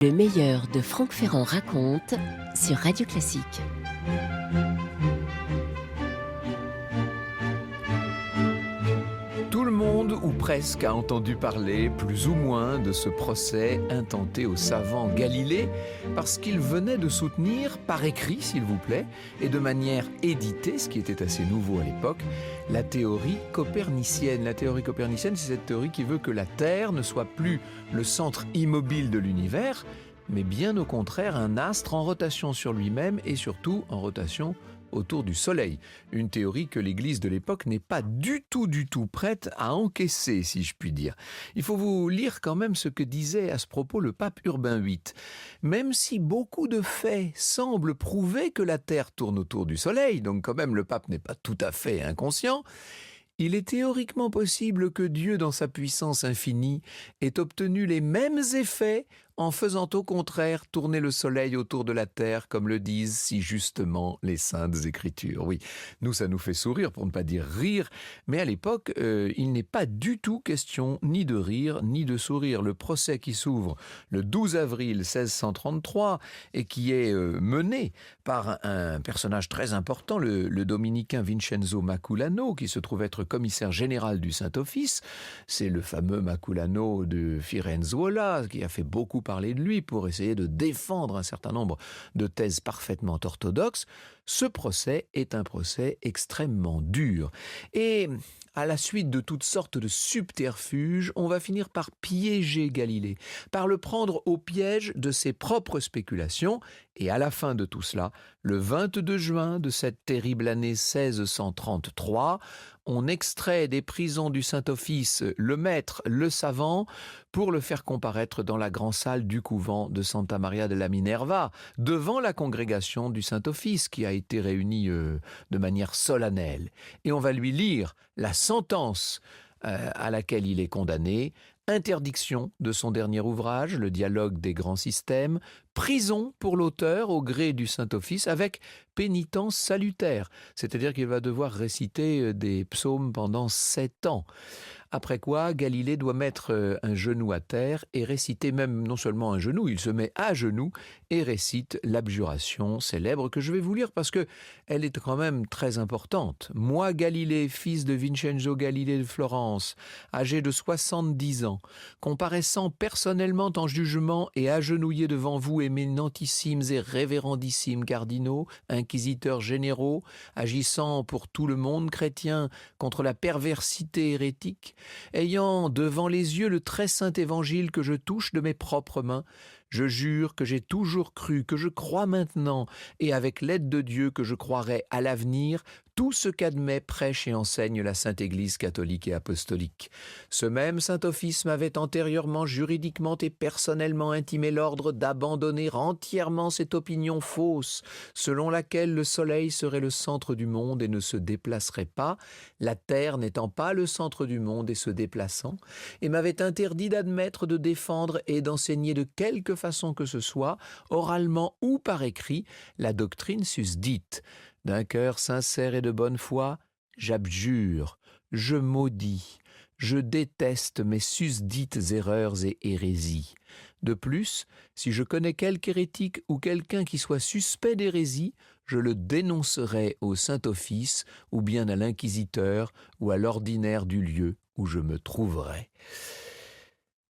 Le meilleur de Franck Ferrand raconte sur Radio Classique. Tout le monde, ou presque, a entendu parler, plus ou moins, de ce procès intenté au savant Galilée, parce qu'il venait de soutenir, par écrit s'il vous plaît, et de manière éditée, ce qui était assez nouveau à l'époque, la théorie copernicienne. La théorie copernicienne, c'est cette théorie qui veut que la Terre ne soit plus le centre immobile de l'univers, mais bien au contraire un astre en rotation sur lui-même et surtout en rotation autour du Soleil. Une théorie que l'Église de l'époque n'est pas du tout prête à encaisser, si je puis dire. Il faut vous lire quand même ce que disait à ce propos le pape Urbain VIII. Même si beaucoup de faits semblent prouver que la Terre tourne autour du Soleil, donc quand même le pape n'est pas tout à fait inconscient, il est théoriquement possible que Dieu, dans sa puissance infinie, ait obtenu les mêmes effets en faisant au contraire tourner le soleil autour de la terre, comme le disent si justement les saintes écritures. Oui, nous, ça nous fait sourire, pour ne pas dire rire, mais à l'époque, il n'est pas du tout question ni de rire, ni de sourire. Le procès qui s'ouvre le 12 avril 1633 et qui est mené par un personnage très important, le dominicain Vincenzo Maculano, qui se trouve être commissaire général du Saint-Office. C'est le fameux Maculano de Firenzuola, qui a fait beaucoup parler de lui pour essayer de défendre un certain nombre de thèses parfaitement orthodoxes. Ce procès est un procès extrêmement dur. Et à la suite de toutes sortes de subterfuges, on va finir par piéger Galilée, par le prendre au piège de ses propres spéculations. Et à la fin de tout cela, le 22 juin de cette terrible année 1633, on extrait des prisons du Saint-Office le maître, le savant, pour le faire comparaître dans la grande salle du couvent de Santa Maria de la Minerva, devant la congrégation du Saint-Office qui a été réunie de manière solennelle. Et on va lui lire la sentence à laquelle il est condamné: interdiction de son dernier ouvrage, le dialogue des grands systèmes, prison pour l'auteur au gré du Saint-Office avec pénitence salutaire, c'est-à-dire qu'il va devoir réciter des psaumes pendant 7 ans. Après quoi, Galilée doit mettre un genou à terre et réciter, même non seulement un genou, il se met à genoux et récite l'abjuration célèbre que je vais vous lire parce que elle est quand même très importante. Moi, Galilée, fils de Vincenzo Galilée de Florence, âgé de 70 ans, comparaissant personnellement en jugement et agenouillé devant vous, éminentissimes et révérendissimes cardinaux, inquisiteurs généraux, agissant pour tout le monde chrétien contre la perversité hérétique, ayant devant les yeux le très saint évangile que je touche de mes propres mains, je jure que j'ai toujours cru, que je crois maintenant, et avec l'aide de Dieu que je croirai à l'avenir, tout ce qu'admet, prêche et enseigne la Sainte Église catholique et apostolique. Ce même Saint-Office m'avait antérieurement, juridiquement et personnellement intimé l'ordre d'abandonner entièrement cette opinion fausse, selon laquelle le soleil serait le centre du monde et ne se déplacerait pas, la terre n'étant pas le centre du monde et se déplaçant, et m'avait interdit d'admettre, de défendre et d'enseigner de quelque façon que ce soit, oralement ou par écrit, la doctrine susdite. D'un cœur sincère et de bonne foi, j'abjure, je maudis, je déteste mes susdites erreurs et hérésies. De plus, si je connais quelque hérétique ou quelqu'un qui soit suspect d'hérésie, je le dénoncerai au Saint-Office ou bien à l'inquisiteur ou à l'ordinaire du lieu où je me trouverai.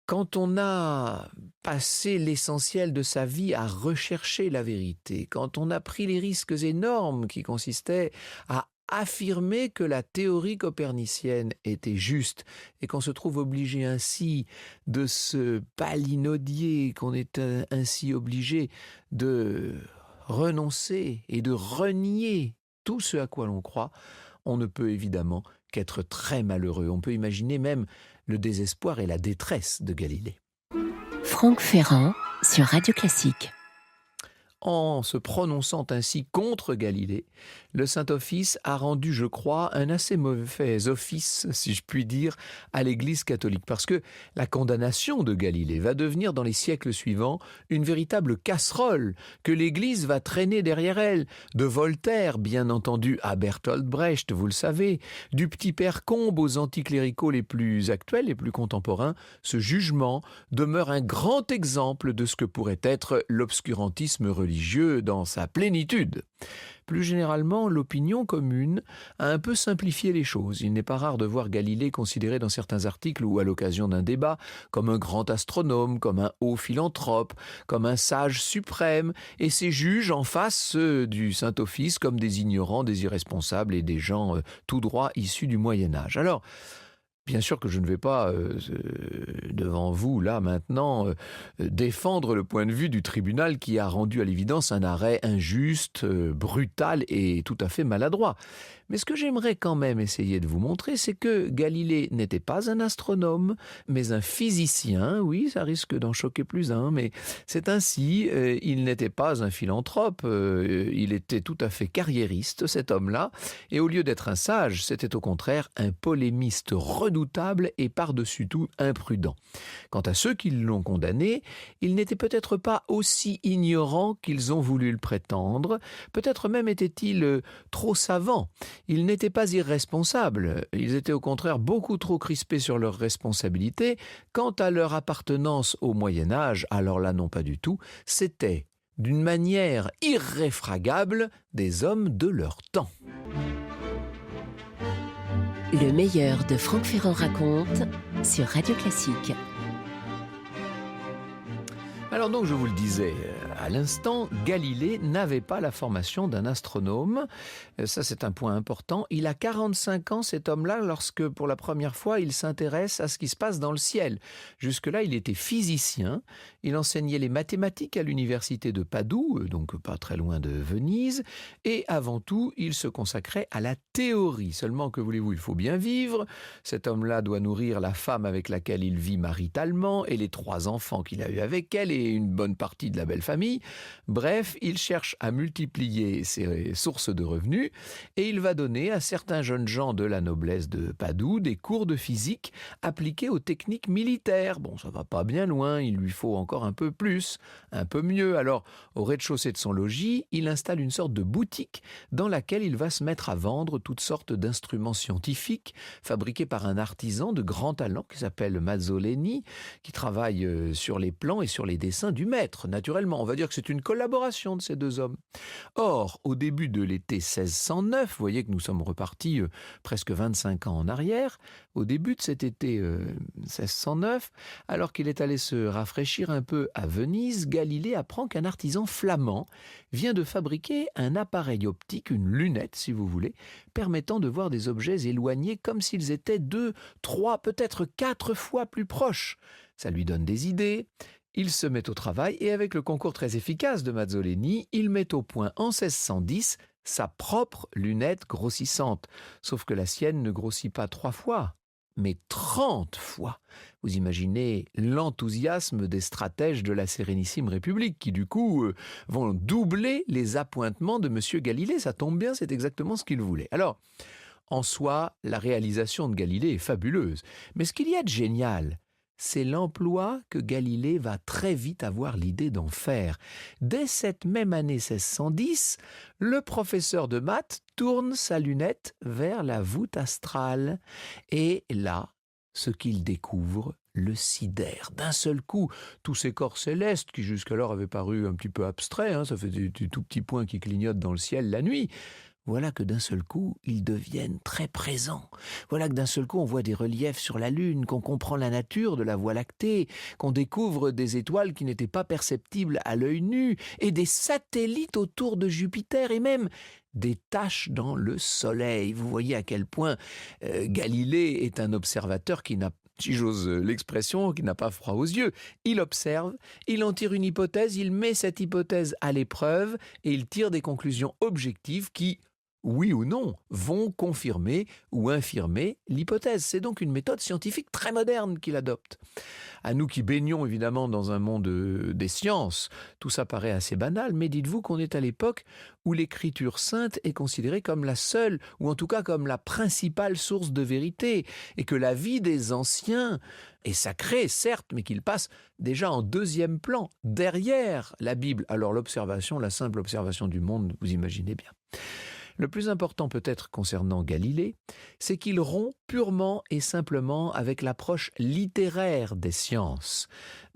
Quand on a passé l'essentiel de sa vie à rechercher la vérité, quand on a pris les risques énormes qui consistaient à affirmer que la théorie copernicienne était juste et qu'on se trouve obligé ainsi de se palinodier, qu'on est ainsi obligé de renoncer et de renier tout ce à quoi l'on croit, on ne peut évidemment qu'être très malheureux. On peut imaginer même le désespoir et la détresse de Galilée. Franck Ferrand sur Radio Classique. En se prononçant ainsi contre Galilée, le Saint-Office a rendu, je crois, un assez mauvais office, si je puis dire, à l'Église catholique, parce que la condamnation de Galilée va devenir dans les siècles suivants une véritable casserole que l'Église va traîner derrière elle, de Voltaire, bien entendu, à Bertolt Brecht, vous le savez, du petit père Combes aux anticléricaux les plus actuels, les plus contemporains. Ce jugement demeure un grand exemple de ce que pourrait être l'obscurantisme religieux dans sa plénitude. Plus généralement, l'opinion commune a un peu simplifié les choses. Il n'est pas rare de voir Galilée considéré dans certains articles ou à l'occasion d'un débat comme un grand astronome, comme un haut philanthrope, comme un sage suprême, et ses juges en face, ceux du Saint-Office, comme des ignorants, des irresponsables et des gens tout droit issus du Moyen-Âge. Alors, bien sûr que je ne vais pas, devant vous, là, maintenant, défendre le point de vue du tribunal qui a rendu à l'évidence un arrêt injuste, brutal et tout à fait maladroit. Mais ce que j'aimerais quand même essayer de vous montrer, c'est que Galilée n'était pas un astronome, mais un physicien. Oui, ça risque d'en choquer plus un, mais c'est ainsi. Il n'était pas un philanthrope, il était tout à fait carriériste, cet homme-là. Et au lieu d'être un sage, c'était au contraire un polémiste redoutable et par-dessus tout imprudent. Quant à ceux qui l'ont condamné, ils n'étaient peut-être pas aussi ignorants qu'ils ont voulu le prétendre. Peut-être même étaient-ils trop savants. Ils n'étaient pas irresponsables, ils étaient au contraire beaucoup trop crispés sur leurs responsabilités. Quant à leur appartenance au Moyen-Âge, alors là non pas du tout, c'était, d'une manière irréfragable, des hommes de leur temps. Le meilleur de Franck Ferrand raconte sur Radio Classique. Alors donc, je vous le disais à l'instant, Galilée n'avait pas la formation d'un astronome. Ça, c'est un point important. Il a 45 ans, cet homme-là, lorsque, pour la première fois, il s'intéresse à ce qui se passe dans le ciel. Jusque-là, il était physicien. Il enseignait les mathématiques à l'université de Padoue, donc pas très loin de Venise. Et avant tout, il se consacrait à la théorie. Seulement, que voulez-vous, il faut bien vivre. Cet homme-là doit nourrir la femme avec laquelle il vit maritalement et les 3 enfants qu'il a eus avec elle et une bonne partie de la belle famille. Bref, il cherche à multiplier ses sources de revenus et il va donner à certains jeunes gens de la noblesse de Padoue des cours de physique appliqués aux techniques militaires. Bon, ça va pas bien loin, il lui faut encore un peu plus, un peu mieux. Alors, au rez-de-chaussée de son logis, il installe une sorte de boutique dans laquelle il va se mettre à vendre toutes sortes d'instruments scientifiques fabriqués par un artisan de grand talent qui s'appelle Mazzoleni, qui travaille sur les plans et sur les dessins du maître. Naturellement, on va dire que c'est une collaboration de ces deux hommes. Or, au début de l'été 1609, vous voyez que nous sommes repartis presque 25 ans en arrière, au début de cet été 1609, alors qu'il est allé se rafraîchir un peu à Venise, Galilée apprend qu'un artisan flamand vient de fabriquer un appareil optique, une lunette si vous voulez, permettant de voir des objets éloignés comme s'ils étaient 2, 3, peut-être 4 fois plus proches. Ça lui donne des idées. Il se met au travail et avec le concours très efficace de Mazzoleni, il met au point en 1610 sa propre lunette grossissante. Sauf que la sienne ne grossit pas 3 fois, mais 30 fois. Vous imaginez l'enthousiasme des stratèges de la Sérénissime République qui, du coup, vont doubler les appointements de M. Galilée. Ça tombe bien, c'est exactement ce qu'il voulait. Alors, en soi, la réalisation de Galilée est fabuleuse. Mais ce qu'il y a de génial, c'est l'emploi que Galilée va très vite avoir l'idée d'en faire. Dès cette même année 1610, le professeur de maths tourne sa lunette vers la voûte astrale. Et là, ce qu'il découvre le sidère. D'un seul coup, tous ces corps célestes qui jusqu'alors avaient paru un petit peu abstraits, ça fait des tout petits points qui clignotent dans le ciel la nuit, voilà que d'un seul coup, ils deviennent très présents. Voilà que d'un seul coup, on voit des reliefs sur la Lune, qu'on comprend la nature de la Voie lactée, qu'on découvre des étoiles qui n'étaient pas perceptibles à l'œil nu, et des satellites autour de Jupiter, et même des taches dans le Soleil. Vous voyez à quel point Galilée est un observateur qui n'a, si j'ose l'expression, qui n'a pas froid aux yeux. Il observe, il en tire une hypothèse, il met cette hypothèse à l'épreuve, et il tire des conclusions objectives qui, oui ou non, vont confirmer ou infirmer l'hypothèse. C'est donc une méthode scientifique très moderne qu'il adopte. À nous qui baignons évidemment dans un monde des sciences, tout ça paraît assez banal, mais dites-vous qu'on est à l'époque où l'écriture sainte est considérée comme la seule, ou en tout cas comme la principale source de vérité, et que la vie des anciens est sacrée, certes, mais qu'il passe déjà en deuxième plan, derrière la Bible. Alors l'observation, la simple observation du monde, vous imaginez bien. Le plus important peut-être concernant Galilée, c'est qu'il rompt purement et simplement avec l'approche littéraire des sciences.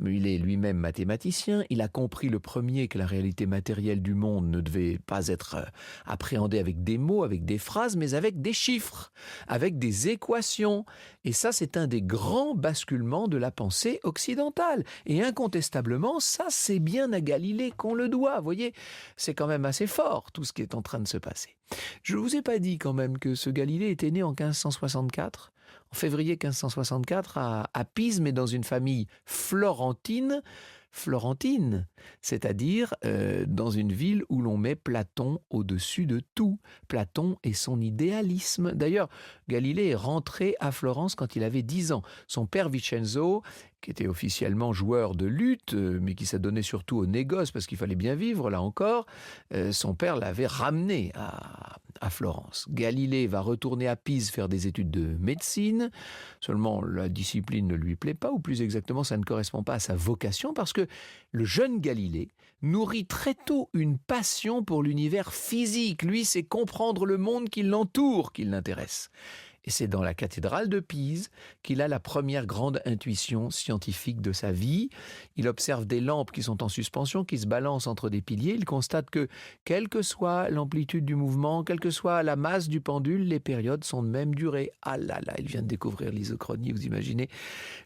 Il est lui-même mathématicien, il a compris le premier que la réalité matérielle du monde ne devait pas être appréhendée avec des mots, avec des phrases, mais avec des chiffres, avec des équations. Et ça, c'est un des grands basculements de la pensée occidentale. Et incontestablement, ça, c'est bien à Galilée qu'on le doit. Vous voyez, c'est quand même assez fort tout ce qui est en train de se passer. Je ne vous ai pas dit quand même que ce Galilée était né en 1564, en février 1564 à Pise, mais dans une famille florentine, c'est-à-dire dans une ville où l'on met Platon au-dessus de tout. Platon et son idéalisme. D'ailleurs, Galilée est rentré à Florence quand il avait 10 ans. Son père Vincenzo, qui était officiellement joueur de luth, mais qui s'adonnait surtout au négoce parce qu'il fallait bien vivre, là encore, son père l'avait ramené à Florence. Galilée va retourner à Pise faire des études de médecine, seulement la discipline ne lui plaît pas, ou plus exactement, ça ne correspond pas à sa vocation, parce que le jeune Galilée nourrit très tôt une passion pour l'univers physique. Lui, c'est comprendre le monde qui l'entoure qui l'intéresse. Et c'est dans la cathédrale de Pise qu'il a la première grande intuition scientifique de sa vie. Il observe des lampes qui sont en suspension, qui se balancent entre des piliers. Il constate que, quelle que soit l'amplitude du mouvement, quelle que soit la masse du pendule, les périodes sont de même durée. Ah là là, il vient de découvrir l'isochronie, vous imaginez.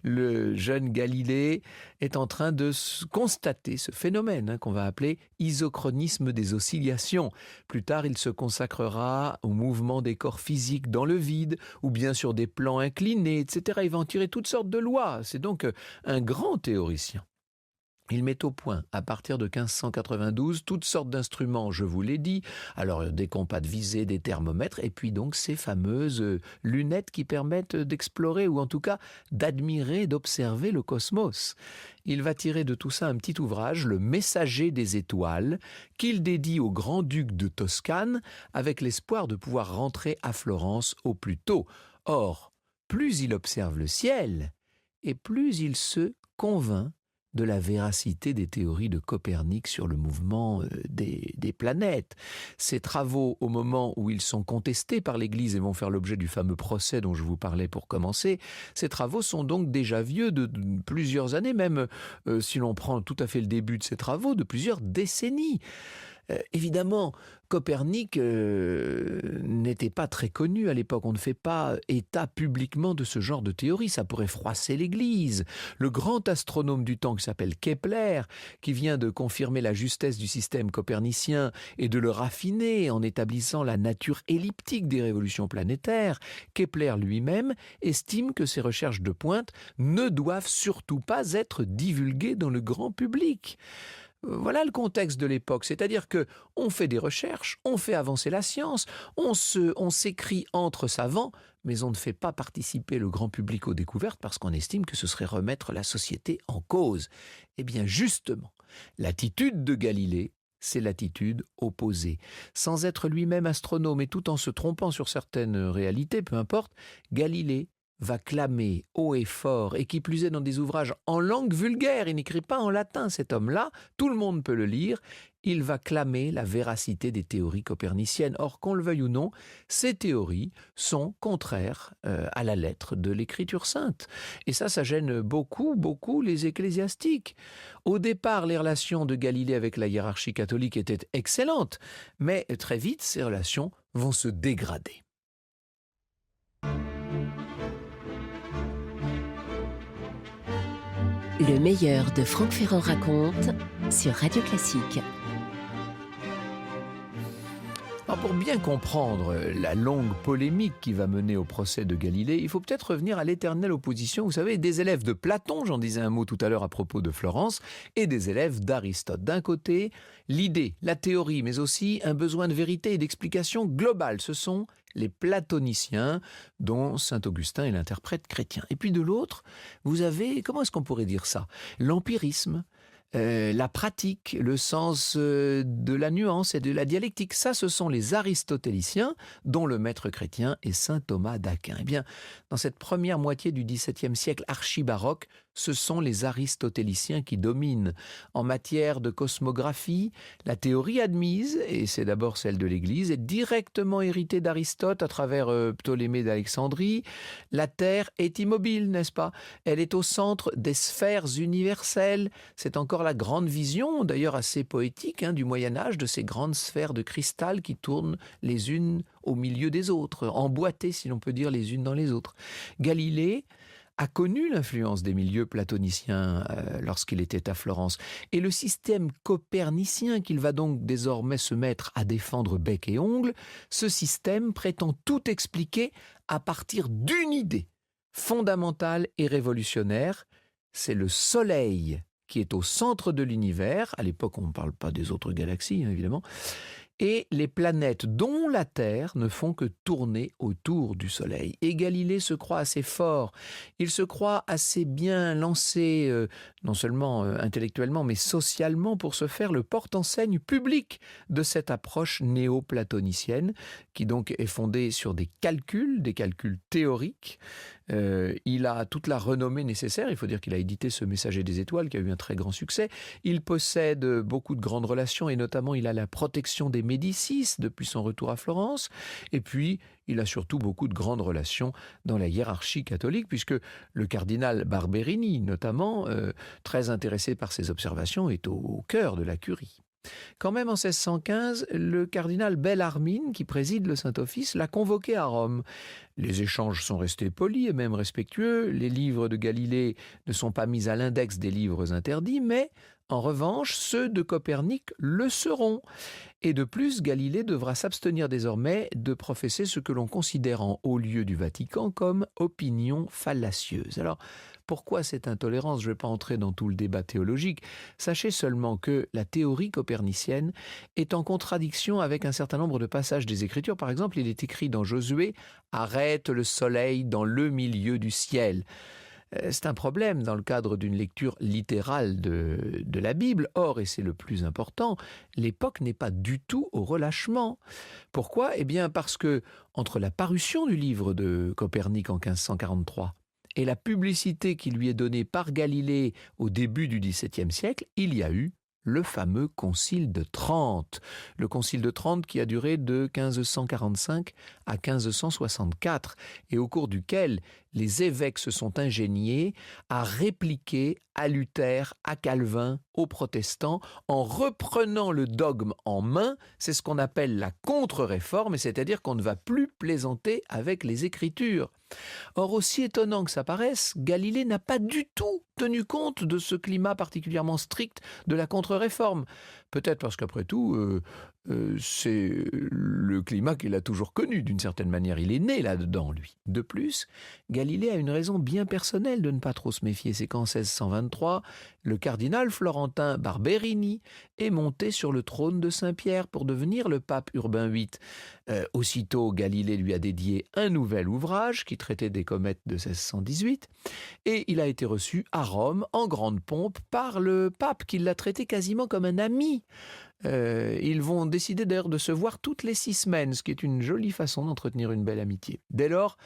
Le jeune Galilée est en train de constater ce phénomène qu'on va appeler isochronisme des oscillations. Plus tard, il se consacrera au mouvement des corps physiques dans le vide, ou bien sur des plans inclinés, etc. Il va en tirer toutes sortes de lois. C'est donc un grand théoricien. Il met au point, à partir de 1592, toutes sortes d'instruments, je vous l'ai dit, alors des compas de visée, des thermomètres, et puis donc ces fameuses lunettes qui permettent d'explorer, ou en tout cas d'admirer, d'observer le cosmos. Il va tirer de tout ça un petit ouvrage, Le Messager des étoiles, qu'il dédie au grand-duc de Toscane, avec l'espoir de pouvoir rentrer à Florence au plus tôt. Or, plus il observe le ciel, et plus il se convainc de la véracité des théories de Copernic sur le mouvement des planètes. Ces travaux, au moment où ils sont contestés par l'Église et vont faire l'objet du fameux procès dont je vous parlais pour commencer, ces travaux sont donc déjà vieux de plusieurs années, même si l'on prend tout à fait le début de ces travaux, de plusieurs décennies. Évidemment, Copernic n'était pas très connu à l'époque. On ne fait pas état publiquement de ce genre de théorie. Ça pourrait froisser l'Église. Le grand astronome du temps qui s'appelle Kepler, qui vient de confirmer la justesse du système copernicien et de le raffiner en établissant la nature elliptique des révolutions planétaires, Kepler lui-même estime que ces recherches de pointe ne doivent surtout pas être divulguées dans le grand public. Voilà le contexte de l'époque, c'est-à-dire que on fait des recherches, on fait avancer la science, on s'écrit entre savants, mais on ne fait pas participer le grand public aux découvertes parce qu'on estime que ce serait remettre la société en cause. Eh bien justement, l'attitude de Galilée, c'est l'attitude opposée. Sans être lui-même astronome et tout en se trompant sur certaines réalités, peu importe, Galilée va clamer haut et fort, et qui plus est dans des ouvrages en langue vulgaire, il n'écrit pas en latin cet homme-là, tout le monde peut le lire, il va clamer la véracité des théories coperniciennes. Or, qu'on le veuille ou non, ces théories sont contraires à la lettre de l'Écriture sainte. Et ça gêne beaucoup les ecclésiastiques. Au départ, les relations de Galilée avec la hiérarchie catholique étaient excellentes, mais très vite, ces relations vont se dégrader. Le meilleur de Franck Ferrand raconte sur Radio Classique. Alors, pour bien comprendre la longue polémique qui va mener au procès de Galilée, il faut peut-être revenir à l'éternelle opposition, vous savez, des élèves de Platon, j'en disais un mot tout à l'heure à propos de Florence, et des élèves d'Aristote. D'un côté, l'idée, la théorie, mais aussi un besoin de vérité et d'explication globale. Ce sont les platoniciens, dont saint Augustin est l'interprète chrétien. Et puis de l'autre, vous avez, comment est-ce qu'on pourrait dire ça? L'empirisme. La pratique, le sens de la nuance et de la dialectique. Ça, ce sont les aristotéliciens, dont le maître chrétien est saint Thomas d'Aquin. Eh bien, dans cette première moitié du XVIIe siècle archi-baroque, ce sont les aristotéliciens qui dominent. En matière de cosmographie, la théorie admise, et c'est d'abord celle de l'Église, est directement héritée d'Aristote à travers Ptolémée d'Alexandrie. La Terre est immobile, n'est-ce pas? Elle est au centre des sphères universelles. C'est encore la grande vision, d'ailleurs assez poétique, du Moyen-Âge, de ces grandes sphères de cristal qui tournent les unes au milieu des autres, emboîtées, si l'on peut dire, les unes dans les autres. Galilée a connu l'influence des milieux platoniciens lorsqu'il était à Florence. Et le système copernicien qu'il va donc désormais se mettre à défendre bec et ongle, ce système prétend tout expliquer à partir d'une idée fondamentale et révolutionnaire. C'est le Soleil qui est au centre de l'univers. À l'époque, on ne parle pas des autres galaxies, évidemment. Et les planètes, dont la Terre, ne font que tourner autour du Soleil. Et Galilée se croit assez fort, il se croit assez bien lancé, non seulement intellectuellement, mais socialement, pour se faire le porte-enseigne public de cette approche néo-platonicienne, qui donc est fondée sur des calculs théoriques. Il a toute la renommée nécessaire, il faut dire qu'il a édité ce Messager des étoiles, qui a eu un très grand succès. Il possède beaucoup de grandes relations, et notamment il a la protection des Médicis depuis son retour à Florence. Et puis, il a surtout beaucoup de grandes relations dans la hiérarchie catholique, puisque le cardinal Barberini, notamment, très intéressé par ses observations, est au cœur de la curie. Quand même, en 1615, le cardinal Bellarmine, qui préside le Saint-Office, l'a convoqué à Rome. Les échanges sont restés polis et même respectueux. Les livres de Galilée ne sont pas mis à l'index des livres interdits, mais en revanche, ceux de Copernic le seront. Et de plus, Galilée devra s'abstenir désormais de professer ce que l'on considère en haut lieu du Vatican comme opinion fallacieuse. Alors, pourquoi cette intolérance? Je ne vais pas entrer dans tout le débat théologique. Sachez seulement que la théorie copernicienne est en contradiction avec un certain nombre de passages des Écritures. Par exemple, il est écrit dans Josué « Arrête le soleil dans le milieu du ciel ». C'est un problème dans le cadre d'une lecture littérale de la Bible. Or, et c'est le plus important, l'époque n'est pas du tout au relâchement. Pourquoi? Eh bien parce que entre la parution du livre de Copernic en 1543 et la publicité qui lui est donnée par Galilée au début du XVIIe siècle, il y a eu le fameux Concile de Trente. Le Concile de Trente qui a duré de 1545 à 1564 et au cours duquel les évêques se sont ingéniés à répliquer à Luther, à Calvin, aux protestants, en reprenant le dogme en main. C'est ce qu'on appelle la contre-réforme, c'est-à-dire qu'on ne va plus plaisanter avec les Écritures. Or, aussi étonnant que ça paraisse, Galilée n'a pas du tout tenu compte de ce climat particulièrement strict de la contre-réforme. Peut-être parce qu'après tout, c'est le climat qu'il a toujours connu d'une certaine manière. Il est né là-dedans, lui. De plus, Galilée a une raison bien personnelle de ne pas trop se méfier. C'est qu'en 1623, le cardinal florentin Barberini est monté sur le trône de Saint-Pierre pour devenir le pape Urbain VIII. Aussitôt, Galilée lui a dédié un nouvel ouvrage qui traitait des comètes de 1618 et il a été reçu à Rome en grande pompe par le pape qui l'a traité quasiment comme un ami. Ils vont décider d'ailleurs de se voir toutes les 6 semaines, ce qui est une jolie façon d'entretenir une belle amitié. Dès lors,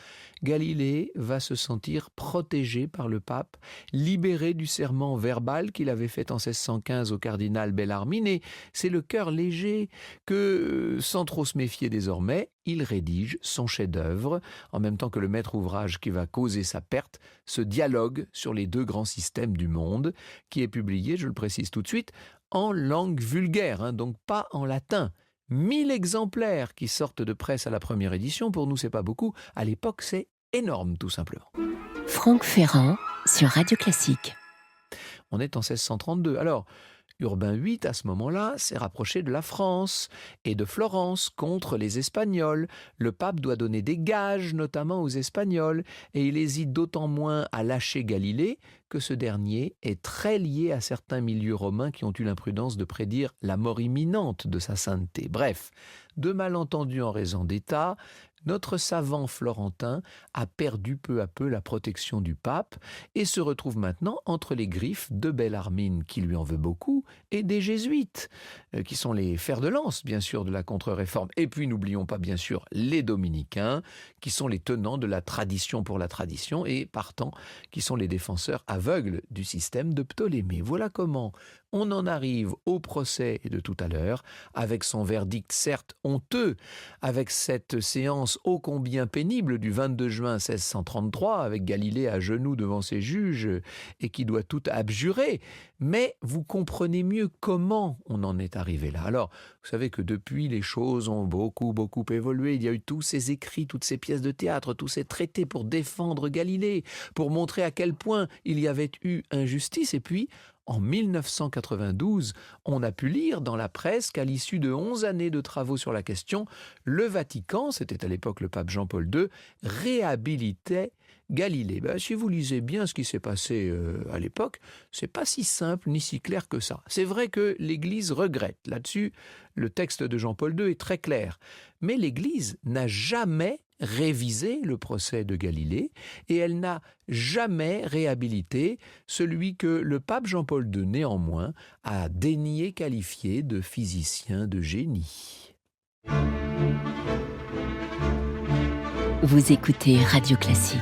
Galilée va se sentir protégé par le pape, libéré du serment verbal qu'il avait fait en 1615 au cardinal Bellarmine, et c'est le cœur léger que, sans trop se méfier désormais, il rédige son chef-d'œuvre, en même temps que le maître ouvrage qui va causer sa perte, ce dialogue sur les 2 grands systèmes du monde, qui est publié, je le précise tout de suite, en langue vulgaire, donc pas en latin. 1000 exemplaires qui sortent de presse à la première édition, pour nous c'est pas beaucoup, à l'époque c'est énorme tout simplement. Franck Ferrand sur Radio Classique. On est en 1632. Alors, Urbain VIII, à ce moment-là, s'est rapproché de la France et de Florence contre les Espagnols. Le pape doit donner des gages, notamment aux Espagnols, et il hésite d'autant moins à lâcher Galilée que ce dernier est très lié à certains milieux romains qui ont eu l'imprudence de prédire la mort imminente de sa sainteté. Bref, de malentendus en raison d'État, notre savant florentin a perdu peu à peu la protection du pape et se retrouve maintenant entre les griffes de Bellarmine, qui lui en veut beaucoup, et des jésuites, qui sont les fers de lance, bien sûr, de la contre-réforme. Et puis, n'oublions pas, bien sûr, les dominicains, qui sont les tenants de la tradition pour la tradition et, partant, qui sont les défenseurs aveugles du système de Ptolémée. Voilà comment on en arrive au procès de tout à l'heure, avec son verdict certes honteux, avec cette séance ô combien pénible du 22 juin 1633, avec Galilée à genoux devant ses juges et qui doit tout abjurer. Mais vous comprenez mieux comment on en est arrivé là. Alors, vous savez que depuis, les choses ont beaucoup évolué. Il y a eu tous ces écrits, toutes ces pièces de théâtre, tous ces traités pour défendre Galilée, pour montrer à quel point il y avait eu injustice. Et puis, en 1992, on a pu lire dans la presse qu'à l'issue de 11 années de travaux sur la question, le Vatican, c'était à l'époque le pape Jean-Paul II, réhabilitait Galilée. Si vous lisez bien ce qui s'est passé à l'époque, c'est pas si simple ni si clair que ça. C'est vrai que l'Église regrette. Là-dessus, le texte de Jean-Paul II est très clair. Mais l'Église n'a jamais révisé le procès de Galilée et elle n'a jamais réhabilité celui que le pape Jean-Paul II, néanmoins, a daigné qualifier de physicien de génie. Vous écoutez Radio Classique.